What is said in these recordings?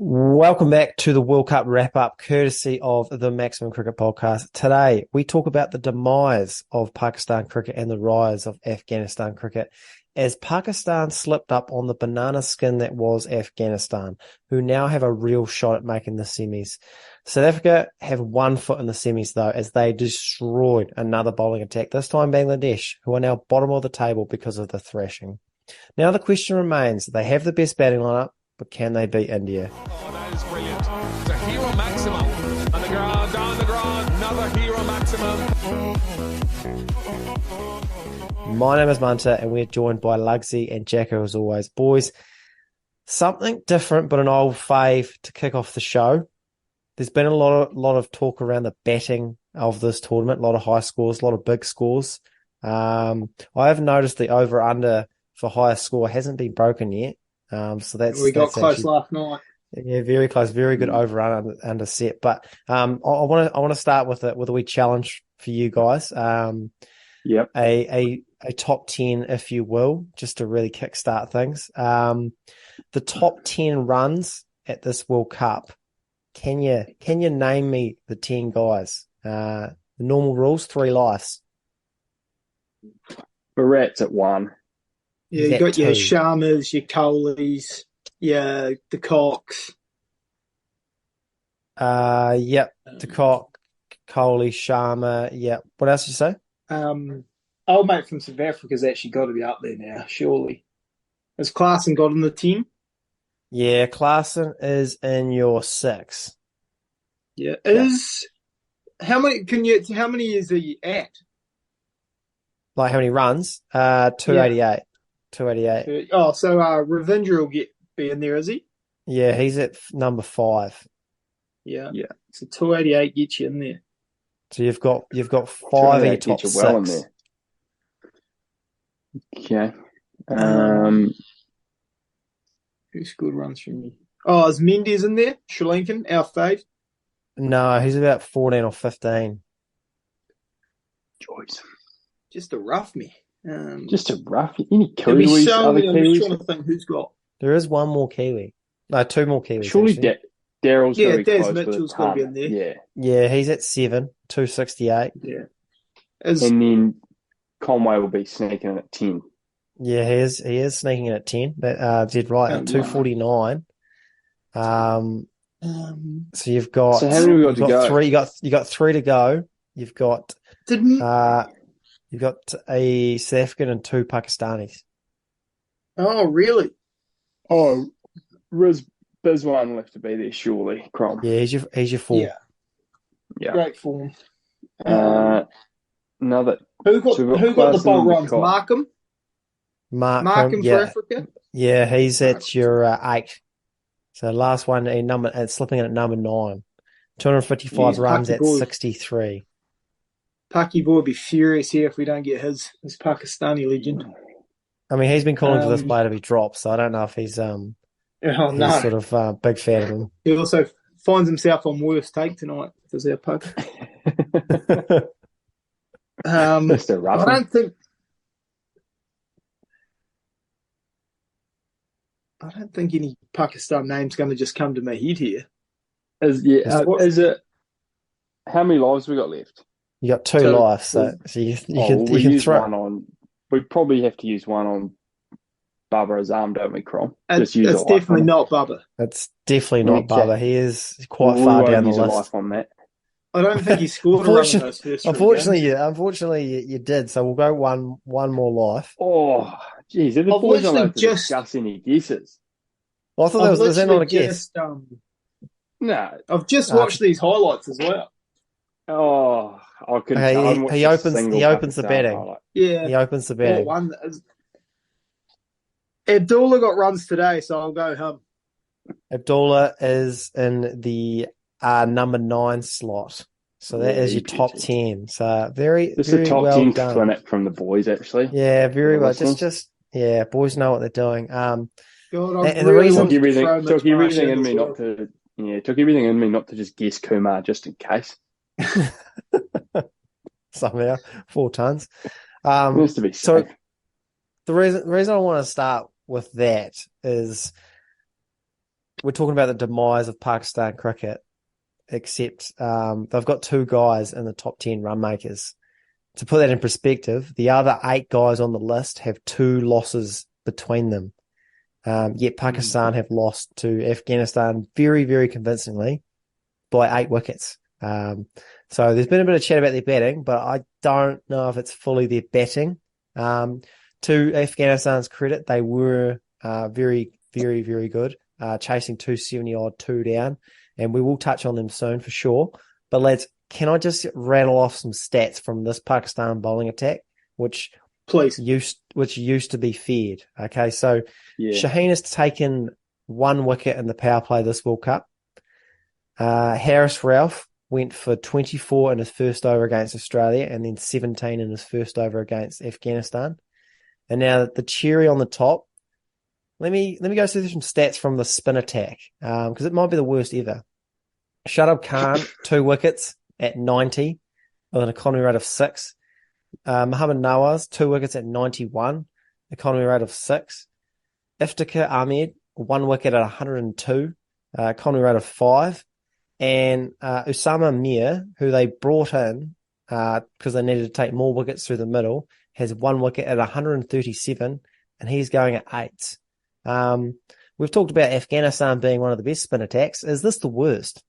Welcome back to the World Cup wrap-up, courtesy of the Maximum Cricket Podcast. Today, we talk about the demise of Pakistan cricket and the rise of Afghanistan cricket, as Pakistan slipped up on the banana skin that was Afghanistan, who now have a real shot at making the semis. South Africa have 1 foot in the semis, though, as they destroyed another bowling attack, this time Bangladesh, who are now bottom of the table because of the thrashing. Now the question remains, they have the best batting lineup, but can they beat India? Oh, that is brilliant. It's a hero maximum. And the ground, down the ground, another hero maximum. My name is Munter, and we're joined by Lugsy and Jacko as always. Boys, something different but an old fave to kick off the show. There's been a lot of talk around the batting of this tournament, a lot of high scores, a lot of big scores. I have noticed the over-under for highest score hasn't been broken yet. So we got close actually, last night. Yeah, very close, very good over under set. But I want to start with a wee challenge for you guys. Yep. A top 10, if you will, just to really kickstart things. The top 10 runs at this World Cup. Can you name me the 10 guys? The normal rules, 3 lives. Barat's at 1. Yeah, you got your Sharmas, your Kohlis, the Cocks. Yep. De Kock, Kohli, Sharma. Yep. What else did you say? Old mate from South Africa's actually got to be up there now, surely. Has Klaasen got in the team? Yeah, Klaasen is in your 6. Yeah. How many is he at? Like how many runs? 288. Yeah. 288. Oh, so Ravindra will be in there, is he? Yeah, he's at number 5. Yeah. So 288 gets you in there. So you've got 5 of your top 6. Well in there. Okay. Who scored runs from you? Oh, is Mendes in there? Sri Lankan, our fave? No, he's about 14 or 15. Joyce. Just to rough me. Just a rough. Any I'm Kiwis? just Other Kiwis? trying to think who's got. There is one more Kiwi. No, 2 more Kiwis. Surely Daryl's Yeah, going to be Des close Mitchell's got got to be in there. Yeah. Yeah, he's at 7, 268. Yeah. And then Conway will be sneaking in at 10. Yeah, he is sneaking in at 10. That did right at 249. So you've got. So how many we got to go? 3. You got 3 to go. You've got. You've got a South African and 2 Pakistanis. Oh, really? Oh, Bizwan left to be there, surely. Crom. Yeah, he's your 4. Yeah. Great form. Another. Who got the bowl runs? Markham yeah. for Africa? Yeah, he's at your 8. So last one, it's slipping in at number 9. 255 runs at 63. Paki boy will be furious here if we don't get his Pakistani legend. I mean, he's been calling for this player to be dropped, so I don't know if he's sort of big fan of him. He also finds himself on worst take tonight for our puck. Mr. Ruffin. I don't think any Pakistan name's going to just come to my head here. Is it? How many lives we got left? You got 2 lives, so you can throw one on. We probably have to use one on Bubba Azam, don't we, Crom? It's definitely not Bubba. It's definitely not Bubba. He is quite far down the list. On that. I don't think he scored a run in those first 3 Unfortunately, you did. So we'll go one more life. Oh, geez, are the boys not allowed to discuss any guesses? Well, I thought was that not a guess? No, I've just watched these highlights as well. Oh, I couldn't. He opens the betting. Highlight. Yeah, he opens the betting. Abdullah got runs today, so I'll go him. Abdullah is in the number 9 slot, so that is your top 10. So very, this very is a top well 10 done. clinic from the boys, actually. Yeah, very well. Just boys know what they're doing. God, and the reason took everything in me not to. Yeah, it took everything in me not to just guess Kumar just in case. Somehow 4 tons. Needs to be safe. So the reason I want to start with that is we're talking about the demise of Pakistan cricket, except they've got 2 guys in the top 10 run makers. To put that in perspective, the other 8 guys on the list have 2 losses between them. Yet Pakistan have lost to Afghanistan very, very convincingly by 8 wickets. So there's been a bit of chat about their batting, but I don't know if it's fully their batting. To Afghanistan's credit, they were very, very, very good, chasing 270 odd, 2 down, and we will touch on them soon for sure. But lads, can I just rattle off some stats from this Pakistan bowling attack, which used to be feared? Okay, so Shaheen has taken 1 wicket in the power play this World Cup. Harris Ralph went for 24 in his first over against Australia and then 17 in his first over against Afghanistan. And now the cherry on the top, let me go through some stats from the spin attack, because it might be the worst ever. Shadab Khan, 2 wickets at 90 with an economy rate of 6. Muhammad Nawaz, 2 wickets at 91, economy rate of 6. Iftikar Ahmed, 1 wicket at 102, economy rate of 5. And Usama Mir, who they brought in because they needed to take more wickets through the middle, has 1 wicket at 137, and he's going at 8. We've talked about Afghanistan being one of the best spin attacks. Is this the worst?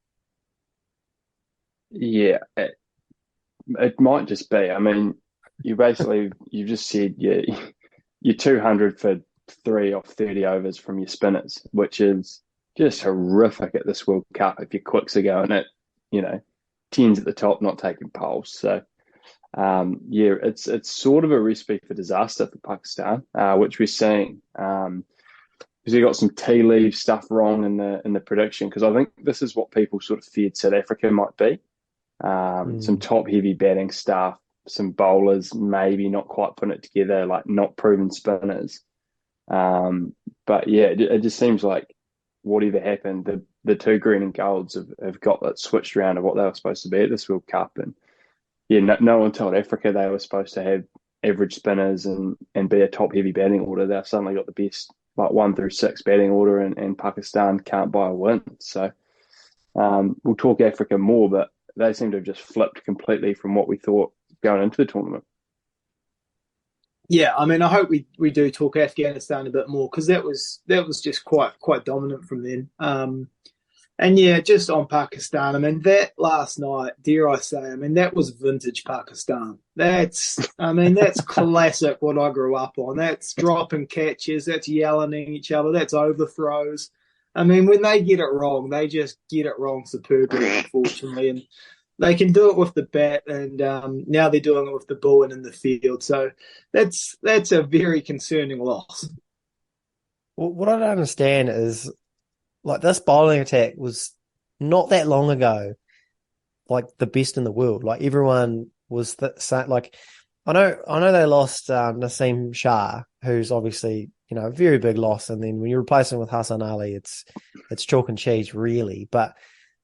Yeah, it might just be. I mean, you just said you're 200 for 3 off 30 overs from your spinners, which is just horrific at this World Cup if your quicks are going at, 10s at the top, not taking poles. So, it's sort of a recipe for disaster for Pakistan, which we're seeing. Because they got some tea leaf stuff wrong in the prediction. Because I think this is what people sort of feared South Africa might be. Some top heavy batting stuff, some bowlers maybe not quite putting it together, like not proven spinners. But yeah, it just seems like whatever happened, the 2 green and golds have got that switched around of what they were supposed to be at this World Cup. And yeah, no one told Africa they were supposed to have average spinners and be a top heavy batting order. They've suddenly got the best, like 1 through 6 batting order, and Pakistan can't buy a win. So we'll talk Africa more, but they seem to have just flipped completely from what we thought going into the tournament. Yeah, I mean, I hope we do talk Afghanistan a bit more, because that was just quite dominant from them. And yeah, just on Pakistan, I mean, that last night, dare I say, I mean, that was vintage Pakistan. That's classic what I grew up on. That's dropping catches, that's yelling at each other, that's overthrows. I mean, when they get it wrong, they just get it wrong superbly, unfortunately. And they can do it with the bat, and now they're doing it with the ball and in the field. So that's a very concerning loss. Well, what I don't understand is, like, this bowling attack was not that long ago, like, the best in the world. Like, everyone was saying, like, I know they lost Naseem Shah, who's obviously, a very big loss. And then when you replace him with Hassan Ali, it's chalk and cheese, really. But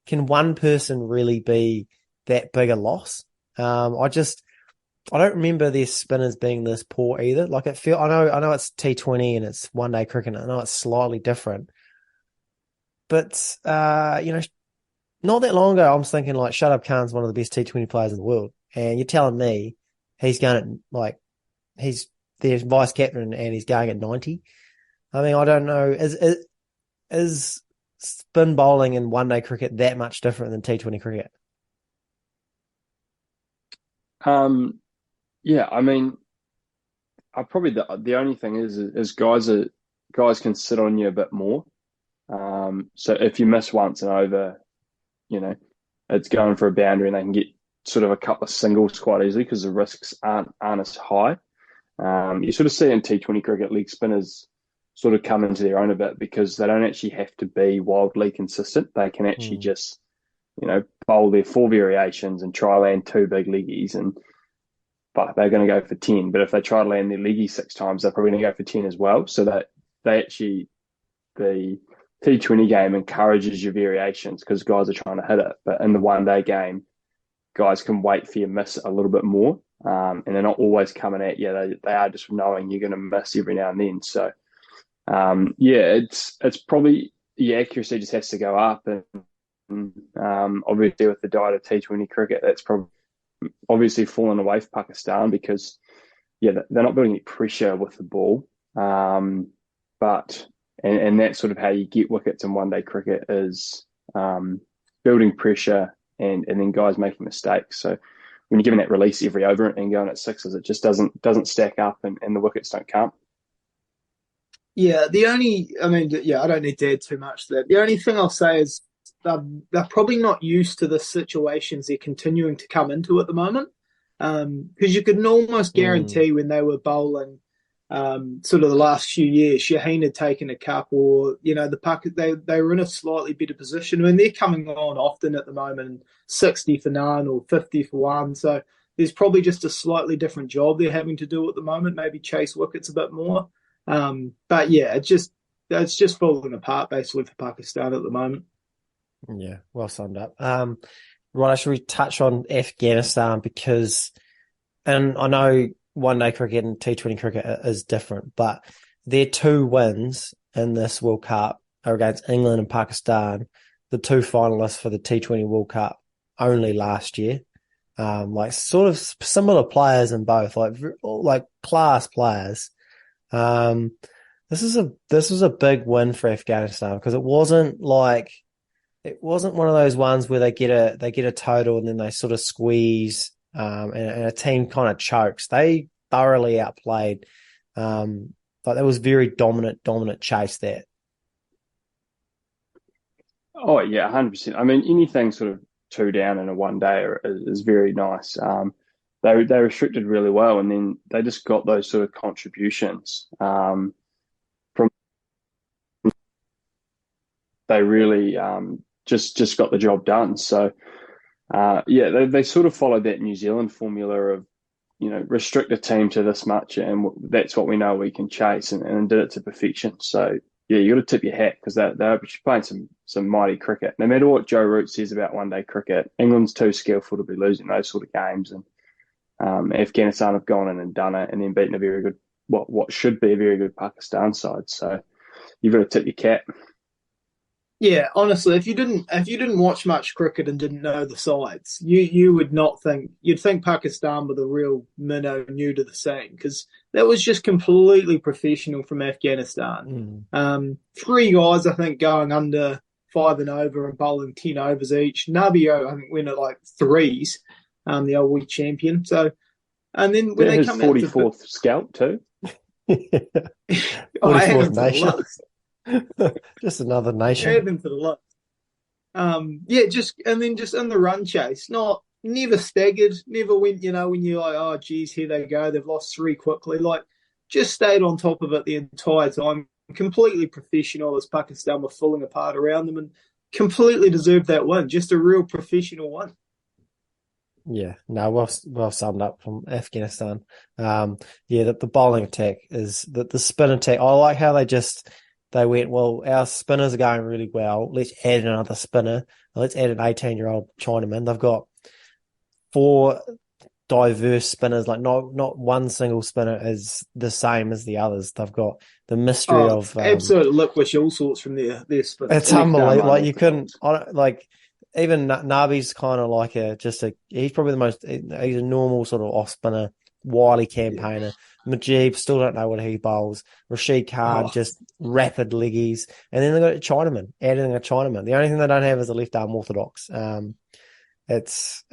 can one person really be that big a loss? I don't remember their spinners being this poor either. Like, I know it's T20 and it's one day cricket. I know it's slightly different, but not that long ago, I was thinking, like, Shadab Khan's one of the best T20 players in the world, and you're telling me he's going at, like, he's their vice captain and he's going at 90. I mean, I don't know. Is spin bowling in one day cricket that much different than T20 cricket? Yeah, I mean, I probably the only thing is guys can sit on you a bit more. So if you miss once and over, it's going for a boundary, and they can get sort of a couple of singles quite easily because the risks aren't as high. You sort of see in T20 cricket, leg spinners sort of come into their own a bit because they don't actually have to be wildly consistent. They can actually just, bowl their 4 variations and try land 2 big leggies, but they're going to go for 10. But if they try to land their leggy 6 times, they're probably going to go for 10 as well. So that the T20 game encourages your variations because guys are trying to hit it. But in the one day game, guys can wait for your miss a little bit more. And they're not always coming at you. They are just knowing you're going to miss every now and then. So, it's probably your accuracy just has to go up. And obviously with the diet of T20 cricket, that's probably obviously fallen away for Pakistan because, they're not building any pressure with the ball. But that's sort of how you get wickets in one-day cricket is building pressure and then guys making mistakes. So when you're given that release every over and going at sixes, it just doesn't stack up and the wickets don't come. Yeah, I don't need to add too much to that. The only thing I'll say is they're probably not used to the situations they're continuing to come into at the moment. Because you could almost guarantee when they were bowling sort of the last few years, Shaheen had taken a cup or, they were in a slightly better position. I mean, they're coming on often at the moment, 60 for none or 50 for one. So there's probably just a slightly different job they're having to do at the moment, maybe chase wickets a bit more. But yeah, it's just falling apart basically for Pakistan at the moment. Yeah, well summed up. Right, should we touch on Afghanistan because, and I know one-day cricket and T20 cricket is different, but their 2 wins in this World Cup are against England and Pakistan, the 2 finalists for the T20 World Cup only last year. Like sort of similar players in both, like class players. This was a big win for Afghanistan because it wasn't one of those ones where they get a total and then they sort of squeeze, and a team kind of chokes. They thoroughly outplayed. That was very dominant chase there. Oh yeah, 100%. I mean, anything sort of 2 down in a one day is very nice. They restricted really well, and then they just got those sort of contributions from. They really just got the job done. So they sort of followed that New Zealand formula of restrict a team to this much, and that's what we know we can chase, and did it to perfection. So yeah, you got to tip your hat because they're playing some mighty cricket. No matter what Joe Root says about one-day cricket, England's too skillful to be losing those sort of games, and Afghanistan have gone in and done it, and then beaten a very good what should be a very good Pakistan side. So you've got to tip your cap. Yeah, honestly, if you didn't watch much cricket and didn't know the sides, you would not think you'd think Pakistan were the real minnow new to the scene because that was just completely professional from Afghanistan. 3 guys, I think, going under 5 and over and bowling 10 overs each. Nabio, I think, went at like 3s, the old week champion. So, and then when they come 44th out to scalp too. 44th nation. Just another nation. Add them to the list. Just in the run chase, never staggered, never went, when you're like, oh geez, here they go, they've lost 3 quickly. Like, just stayed on top of it the entire time. Completely professional as Pakistan were falling apart around them and completely deserved that win. Just a real professional one. Yeah, no, well summed up from Afghanistan. The bowling attack is the spin attack. I like how they went, well, our spinners are going really well. Let's add another spinner. Let's add an 18-year-old Chinaman. They've got 4 diverse spinners. Like not one single spinner is the same as the others. They've got the mystery of absolute licorice, all sorts from their spinners. It's unbelievable. Like you couldn't even Nabi's kind of like he's probably the most. He's a normal sort of off spinner, wily campaigner. Majib, still don't know what he bowls. Rashid Khan, just rapid leggies. And then they've got a Chinaman, adding a Chinaman. The only thing they don't have is a left arm orthodox. It's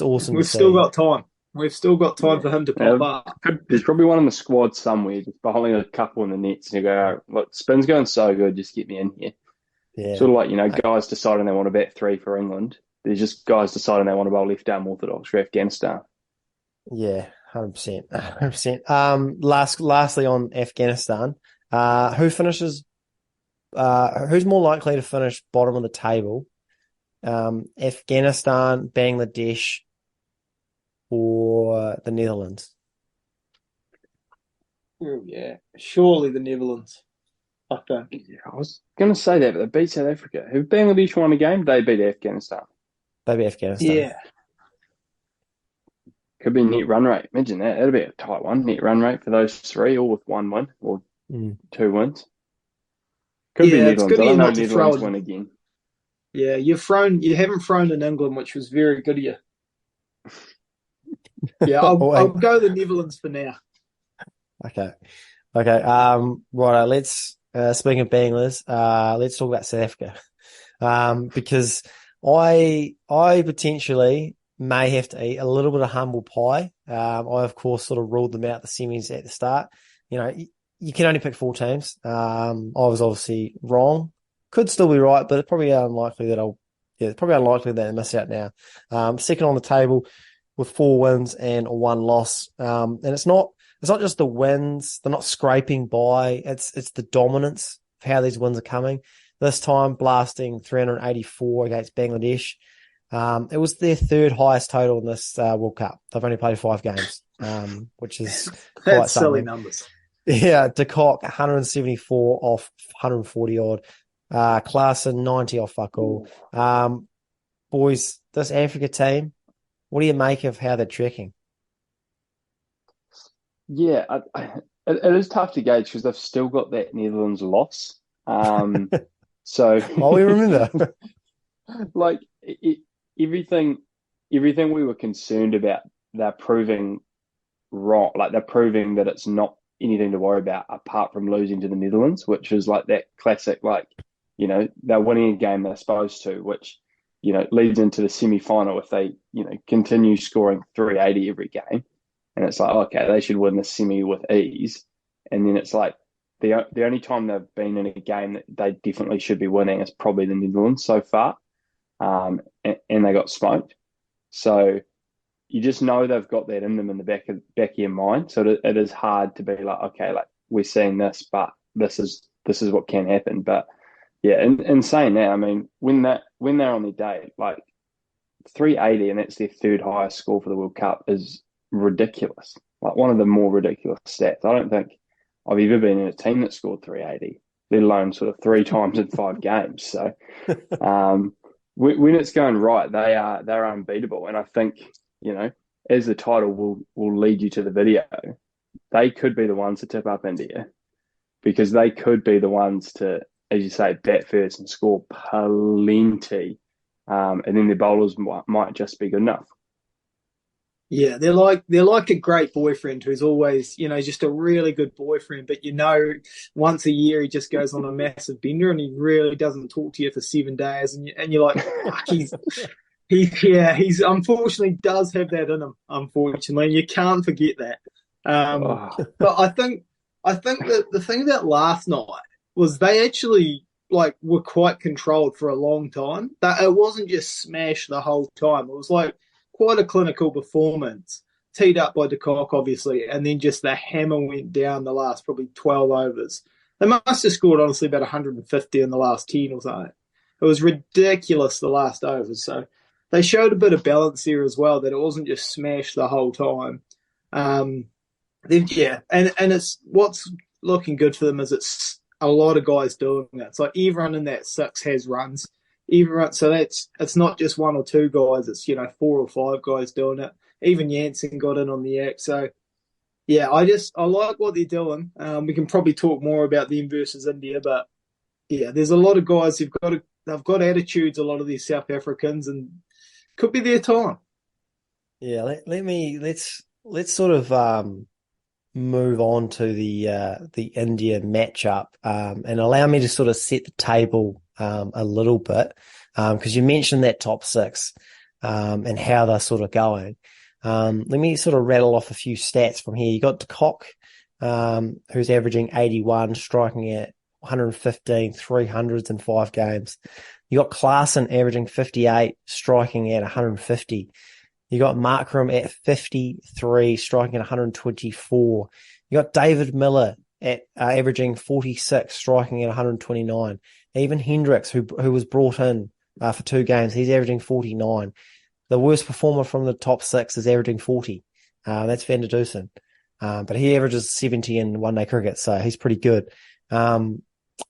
awesome. We've still got time. We've still got time for him to pop up. There's probably one in the squad somewhere, just bowling a couple in the nets, and you go, look, spin's going so good, just get me in here. Yeah. Sort of like, guys deciding they want to bat 3 for England. There's just guys deciding they want to bowl left arm orthodox for Afghanistan. Yeah, 100%. 100%. Lastly on Afghanistan, who's more likely to finish bottom of the table? Afghanistan, Bangladesh, or the Netherlands? Oh, yeah, surely the Netherlands. I think. Yeah, I was going to say that, but they beat South Africa. If Bangladesh won a game, they beat Afghanistan. They beat Afghanistan. Yeah. Could be net run rate. Imagine that. That'd be a tight one. Net run rate for those 3, all with 1 win or 2 wins. Could be it's Netherlands. good I of you don't know. not to throw Netherlands it. win again. Yeah, you haven't thrown in England, which was very good of you. Yeah, I'll go the Netherlands for now. Okay. Right. Let's speaking of Banglas, let's talk about South Africa. Because I potentially may have to eat a little bit of humble pie. I of course sort of ruled them out the semis at the start. You know, you can only pick 4 teams. I was obviously wrong. Could still be right, but it's probably unlikely that I miss out now. Second on the table with 4 wins and 1 loss. And it's not just the wins. They're not scraping by. It's the dominance of how these wins are coming. This time blasting 384 against Bangladesh. It was their 3rd highest total in this World Cup. They've only played 5 games, which is quite That's silly something. numbers. Yeah, De Kock 174 off 140 odd. Klaassen 90 off fuck all. Boys, this Africa team, what do you make of how they're tracking? Yeah, it is tough to gauge because they've still got that Netherlands loss. So Oh, we remember. like everything we were concerned about, they're proving wrong. Like they're proving that it's not anything to worry about apart from losing to the Netherlands, which is like that classic, like, you know, they're winning a game they're supposed to, which, you know, leads into the semi-final if they, you know, continue scoring 380 every game. And it's like, okay, they should win the semi with ease. And then it's like the only time they've been in a game that they definitely should be winning is probably the Netherlands so far. And they got smoked. So you just know they've got that in them in the back of your mind. So it is hard to be like, okay, like we're seeing this, but this is what can happen. But yeah, in saying that, I mean, when they're on their day, like 380 and that's their 3rd highest score for the World Cup is ridiculous. Like one of the more ridiculous stats. I don't think I've ever been in a team that scored 380, let alone sort of 3 times in 5 games. So when it's going right, they're unbeatable. And I think, you know, as the title will lead you to the video, they could be the ones to tip up India because they could be the ones to, as you say, bat first and score plenty. And then their bowlers might just be good enough. Yeah, they're like a great boyfriend who's always, you know, just a really good boyfriend. But you know, once a year he just goes on a massive bender and he really doesn't talk to you for 7 days, and you're like, fuck, he's unfortunately does have that in him. Unfortunately, and you can't forget that. But I think that the thing about last night was they actually like were quite controlled for a long time. That it wasn't just smash the whole time. It was like quite a clinical performance, teed up by De Kock, obviously, and then just the hammer went down the last probably 12 overs. They must have scored, honestly, about 150 in the last 10 or something. It was ridiculous, the last overs. So they showed a bit of balance there as well, that it wasn't just smash the whole time. And it's what's looking good for them is it's a lot of guys doing that. It's like everyone in that 6 has runs. Everyone, so it's not just 1 or 2 guys. It's 4 or 5 guys doing it. Even Jansen got in on the act. So yeah, I like what they're doing. We can probably talk more about them versus India, but yeah, there's a lot of guys they've got attitudes. A lot of these South Africans, and could be their time. Yeah, let's sort of move on to the India matchup and allow me to sort of set the table a little bit because you mentioned that top 6 and how they're sort of going. Let me sort of rattle off a few stats from here. You got De Kock, who's averaging 81, striking at 115, 300s in 5 games. You got Klaassen averaging 58, striking at 150. You got Markram at 53, striking at 124. You got David Miller at averaging 46, striking at 129. Even Hendricks, who was brought in for 2 games, he's averaging 49. The worst performer from the top 6 is averaging 40. That's Van der Dusen. But he averages 70 in one-day cricket, so he's pretty good.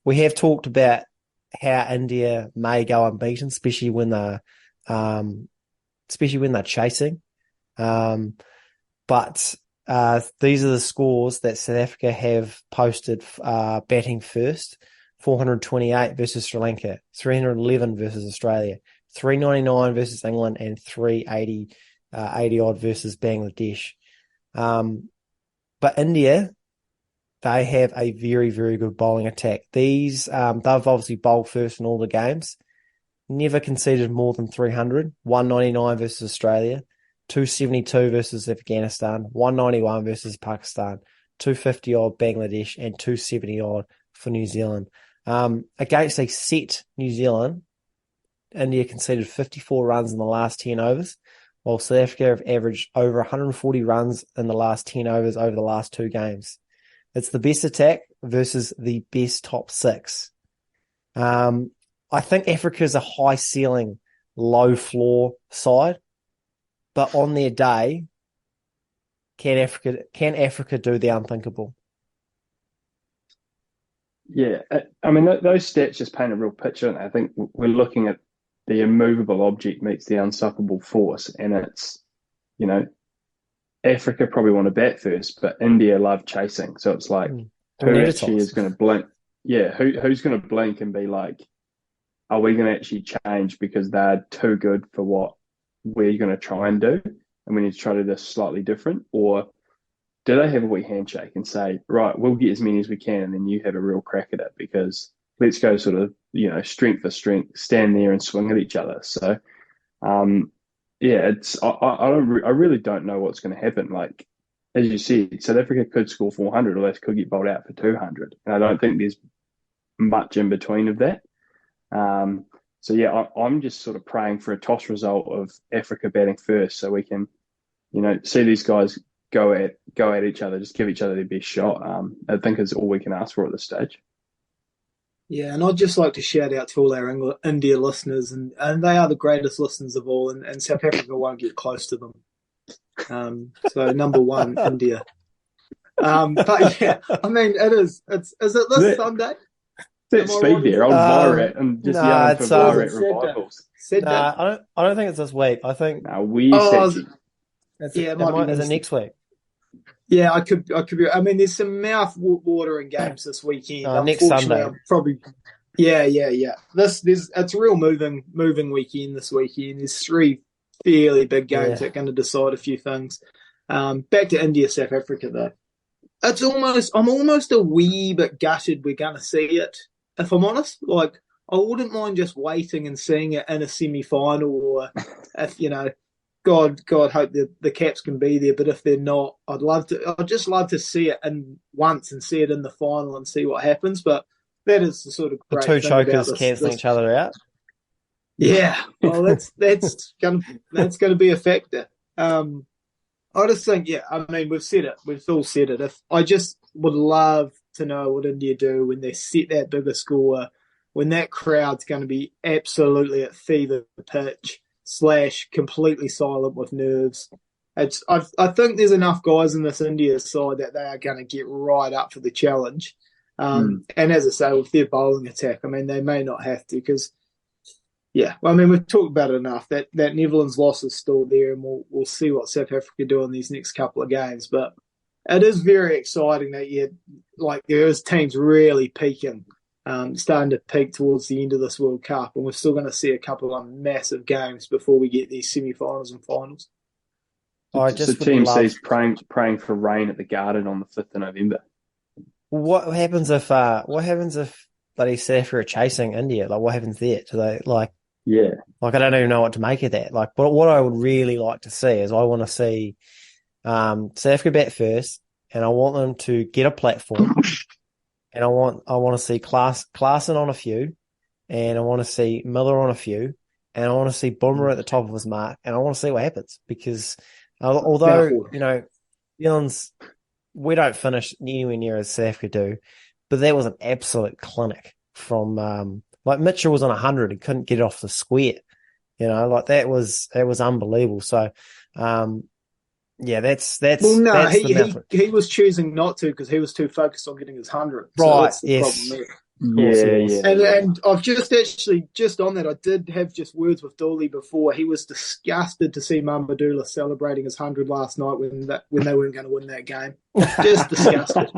We have talked about how India may go unbeaten, especially when they're chasing. But these are the scores that South Africa have posted batting first. 428 versus Sri Lanka, 311 versus Australia, 399 versus England, and 380 80 odd versus Bangladesh. But India, they have a very, very good bowling attack. They've obviously bowled first in all the games. Never conceded more than 300. 199 versus Australia, 272 versus Afghanistan, 191 versus Pakistan, 250 odd Bangladesh, and 270 odd for New Zealand. Against a set New Zealand, India conceded 54 runs in the last 10 overs, while South Africa have averaged over 140 runs in the last 10 overs over the last 2 games. It's the best attack versus the best top 6. I think Africa's a high ceiling, low floor side, but on their day, can Africa do the unthinkable? Yeah, I mean, those stats just paint a real picture. And I think we're looking at the immovable object meets the unstoppable force. And it's, Africa probably want to bat first, but India love chasing. So it's like, who actually is going to blink? Yeah, who's going to blink and be like, are we going to actually change because they're too good for what we're going to try and do? And we need to try to do this slightly different? Or do they have a weak handshake and say, right, we'll get as many as we can and then you have a real crack at it because let's go sort of, strength for strength, stand there and swing at each other. So, I really don't know what's going to happen. Like, as you said, South Africa could score 400 or they could get bowled out for 200. And I don't think there's much in between of that. I'm just sort of praying for a toss result of Africa batting first so we can, see these guys go at each other, just give each other their best shot. I think is all we can ask for at this stage. Yeah, and I'd just like to shout out to all our India listeners, and they are the greatest listeners of all, and South Africa won't get close to them. So number one, India. But yeah, I mean, is it this Sunday? That speed there on Virat and just yelling for Virat revivals. I don't think it's this week. I think is it next week? Yeah, I could be. I mean, there's some mouth-watering games this weekend. Next Sunday, probably. Yeah. It's a real moving weekend this weekend. There's 3 fairly big games that are going to decide a few things. Back to India, South Africa though. I'm almost a wee bit gutted we're going to see it. If I'm honest, like I wouldn't mind just waiting and seeing it in a semi-final, or if God hope the Caps can be there. But if they're not, I'd just love to see it in once and see it in the final and see what happens. But that is the sort of great the 2 thing chokers about cancelling each other out. Yeah, well, that's gonna be a factor. I just think, I mean, we've all said it. If I just would love to know what India do when they set that bigger score, when that crowd's going to be absolutely at fever pitch / completely silent with nerves. I think there's enough guys in this India side that they are going to get right up for the challenge. And as I say, with their bowling attack, I mean, they may not have to because, I mean, we've talked about it enough. That Netherlands loss is still there, and we'll see what South Africa do in these next couple of games. But it is very exciting that there is teams really peaking, starting to peak towards the end of this World Cup, and we're still going to see a couple of massive games before we get these semi-finals and finals. The team sees praying for rain at the Garden on the 5th of November. What happens if bloody South Africa are chasing India? Like, what happens there? Do they I don't even know what to make of that. Like, but what I would really like to see is I want to see South Africa bat first, and I want them to get a platform, and I want to see Klaasen on a few, and I want to see Miller on a few, and I want to see Boomer at the top of his mark, and I want to see what happens because although New Zealand's we don't finish anywhere near as South Africa do, but that was an absolute clinic from Mitchell was on 100 and couldn't get it off the square. That was unbelievable. So that's he was choosing not to because he was too focused on getting his 100. Right. So that's the problem there. Yeah. And I've just on that, I did have just words with Dooley before. He was disgusted to see Mamadula celebrating his 100 last night when they weren't going to win that game. Just disgusted.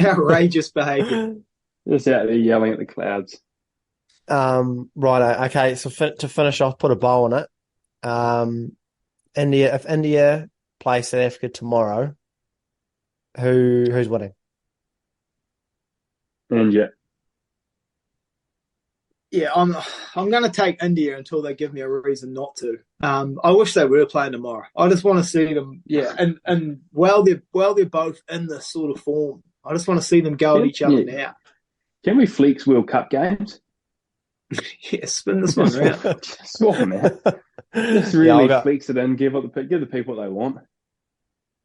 Outrageous behaviour. Just out there yelling at the clouds. Right. Okay. So to finish off, put a bow on it. If India play South Africa tomorrow, who's winning? And Yeah, I'm going to take India until they give me a reason not to. I wish they were playing tomorrow. I just want to see them. Yeah, and while they're both in this sort of form, I just want to see them go at each other now. Can we flex World Cup games? Yeah, spin this one around. Just one, man. Just really flex it in. Give the people what they want.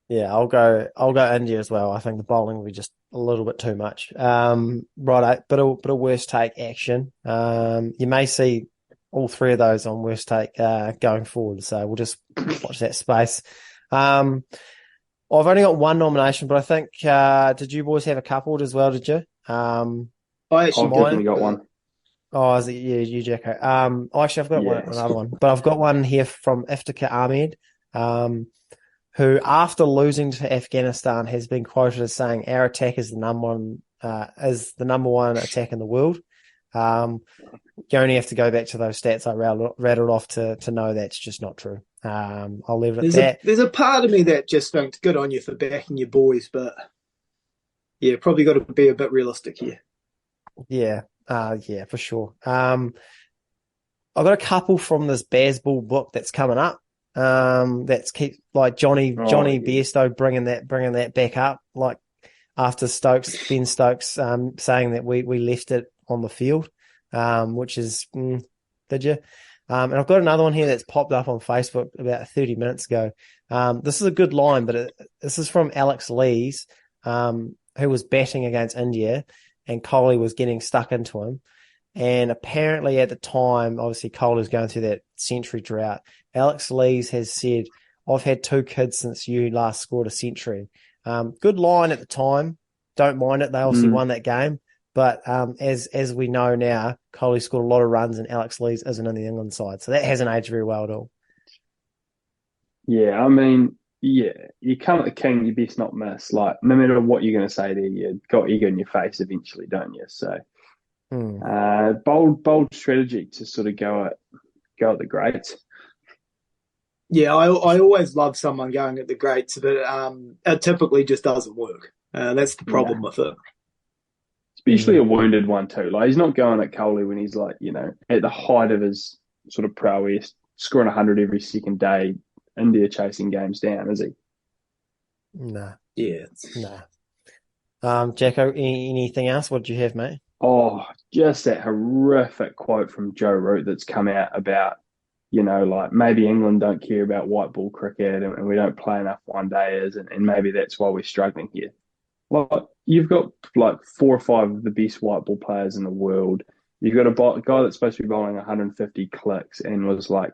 Yeah, I'll go India as well. I think the bowling will be just a little bit too much. Right, bit of worst take action. You may see all three of those on worst take going forward. So we'll just watch that space. I've only got one nomination, but I think did you boys have a couple as well? Did you? I've definitely got one. Oh, is it you, Jacko? Actually, I've got another one, but I've got one here from Iftikar Ahmed, who, after losing to Afghanistan, has been quoted as saying, "Our attack is the number one attack in the world." You only have to go back to those stats I rattled off to know that's just not true. I'll leave it at that. There's a part of me that just thinks, good on you for backing your boys, but yeah, probably got to be a bit realistic here. Yeah, for sure. I've got a couple from this Bazball book that's coming up. That's keep like Jonny Bairstow bringing that back up, like after Ben Stokes saying that we left it on the field, which is did you? And I've got another one here that's popped up on Facebook about 30 minutes ago. This is a good line, but this is from Alex Lees, who was batting against India, and Kohli was getting stuck into him. And apparently at the time, obviously Kohli's going through that century drought. Alex Lees has said, "I've had 2 kids since you last scored a century." Good line at the time. Don't mind it. They obviously won that game. But as we know now, Kohli scored a lot of runs and Alex Lees isn't in the England side. So that hasn't aged very well at all. Yeah, I mean, yeah, you come at the king, you best not miss. Like, no matter what you're going to say there, you've got ego in your face eventually, don't you? So, bold strategy to sort of go at the greats. Yeah, I always love someone going at the greats, but it typically just doesn't work. That's the problem with it. Especially a wounded one too. Like, he's not going at Kohli when he's like, at the height of his sort of prowess, scoring 100 every second day, India chasing games down, is he? Nah. Yeah. Nah. Jacko, anything else? What did you have, mate? Oh, just that horrific quote from Joe Root that's come out about, like maybe England don't care about white ball cricket and we don't play enough one-dayers and maybe that's why we're struggling here. Like, you've got like 4 or 5 of the best white ball players in the world. You've got a guy that's supposed to be bowling 150 clicks and was like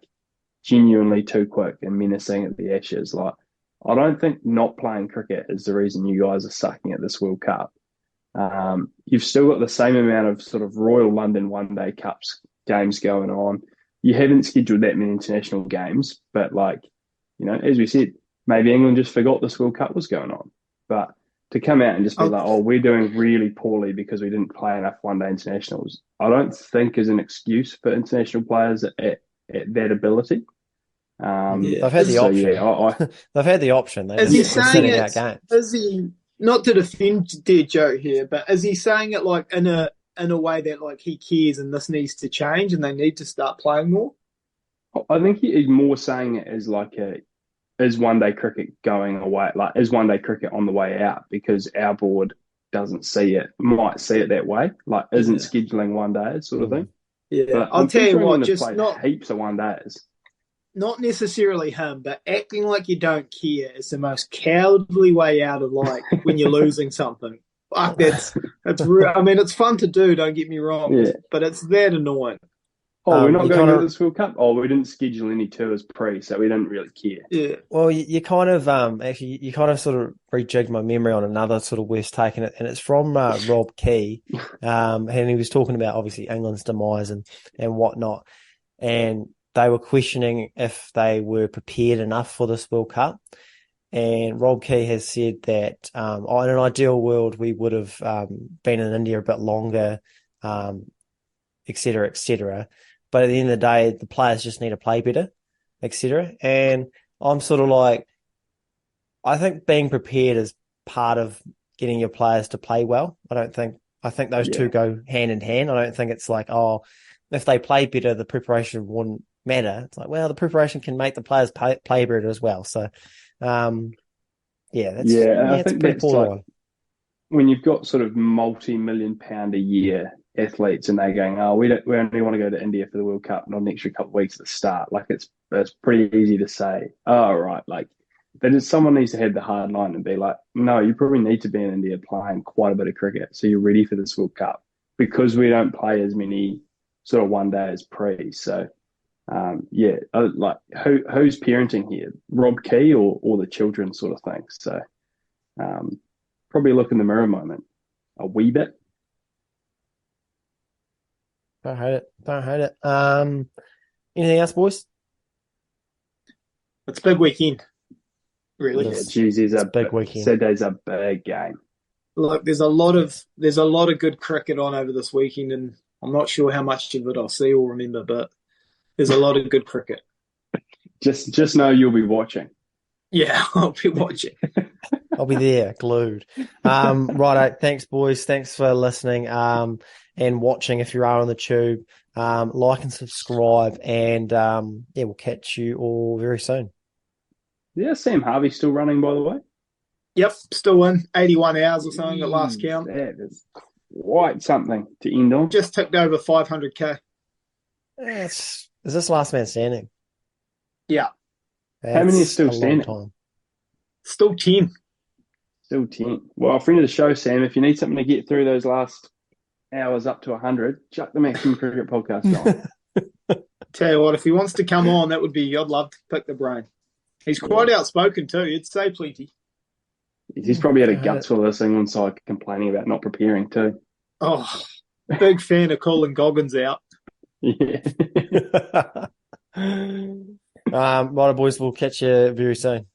genuinely too quick and menacing at the Ashes. Like, I don't think not playing cricket is the reason you guys are sucking at this World Cup. You've still got the same amount of sort of Royal London One-Day Cups games going on. You haven't scheduled that many international games, but as we said, maybe England just forgot this World Cup was going on. But to come out and just be like, "Oh, we're doing really poorly because we didn't play enough one-day internationals," I don't think is an excuse for international players at that ability. They've had the option. They've had the option. Is he saying it? Is he, not to defend dear Joe here, but is he saying it like in a way that like he cares and this needs to change and they need to start playing more? I think he's more saying it as like is one-day cricket going away? Like, is one-day cricket on the way out because our board might see it that way? Like, isn't scheduling one-days sort of thing? Yeah, but I'll tell you what, just not heaps of one-days. Not necessarily him, but acting like you don't care is the most cowardly way out of like when you're losing something. Like that's real. I mean, it's fun to do. Don't get me wrong, but it's that annoying. We're not going to this World Cup. We didn't schedule any tours pre, so we didn't really care. Yeah. Well, you kind of actually you kind of sort of rejigged my memory on another sort of worst take in it, and it's from Rob Key, and he was talking about obviously England's demise and whatnot, and they were questioning if they were prepared enough for this World Cup. And Rob Key has said that in an ideal world, we would have been in India a bit longer, et cetera, et cetera. But at the end of the day, the players just need to play better, et cetera. And I'm sort of like, I think being prepared is part of getting your players to play well. I think those two go hand in hand. I don't think it's like, if they play better, the preparation wouldn't matter. It's like, well, the preparation can make the players play better as well. So, I think that's like when you've got sort of multi-million-pound a year athletes and they're going, we only want to go to India for the World Cup, not an extra couple of weeks at the start. Like it's pretty easy to say, right, like someone needs to head the hard line and be like, no, you probably need to be in India playing quite a bit of cricket, so you're ready for this World Cup, because we don't play as many sort of one day as pre. So, like who's parenting here, Rob Key or the children sort of thing. So, probably look in the mirror moment a wee bit. Don't hate it. Anything else, boys? It's a big weekend. Really, geez, it's a big weekend. Saturday's a big game. Look, there's a lot of good cricket on over this weekend, and I'm not sure how much of it I'll see or remember, but there's a lot of good cricket. Just know you'll be watching. Yeah, I'll be watching. I'll be there, glued. Righto, thanks, boys. Thanks for listening and watching. If you are on the tube, like and subscribe, and we'll catch you all very soon. Yeah, Sam Harvey's still running, by the way. Yep, still in 81 hours or something at last count. That is quite something to end on. Just ticked over 500k. Is this last man standing? Yeah. How many are still standing? Still 10. Still 10. Well, friend of the show, Sam, if you need something to get through those last hours up to 100, chuck the Maximum Cricket podcast on. Tell you what, if he wants to come on, I'd love to pick the brain. He's quite outspoken too. He'd say plenty. He's probably had a guts full of this thing on side complaining about not preparing too. Oh, big fan of calling Goggins out. Yeah. Right, boys, we'll catch you very soon.